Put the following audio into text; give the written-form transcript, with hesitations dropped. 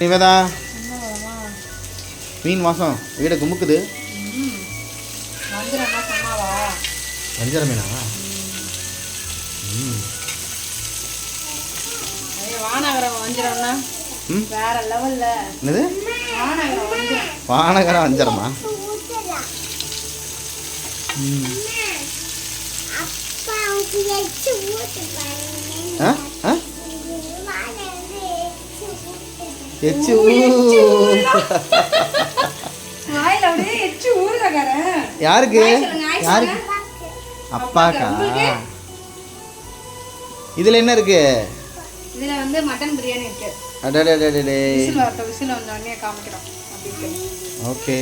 நிவேதா மீன் வாசம் வீடை குமுக்குது. வஞ்சர மீனா? வேற லெவல்ல. என்னது வானகரம் வஞ்சரமா? யாருக்கு? யாருக்கு? அப்பாக்கா? இதுல என்ன இருக்கு? இதுல வந்து மட்டன் பிரியாணி இருக்கு. அடடடடடே. விசில் வந்தோடனே காமிக்கிறோம். ஓகே.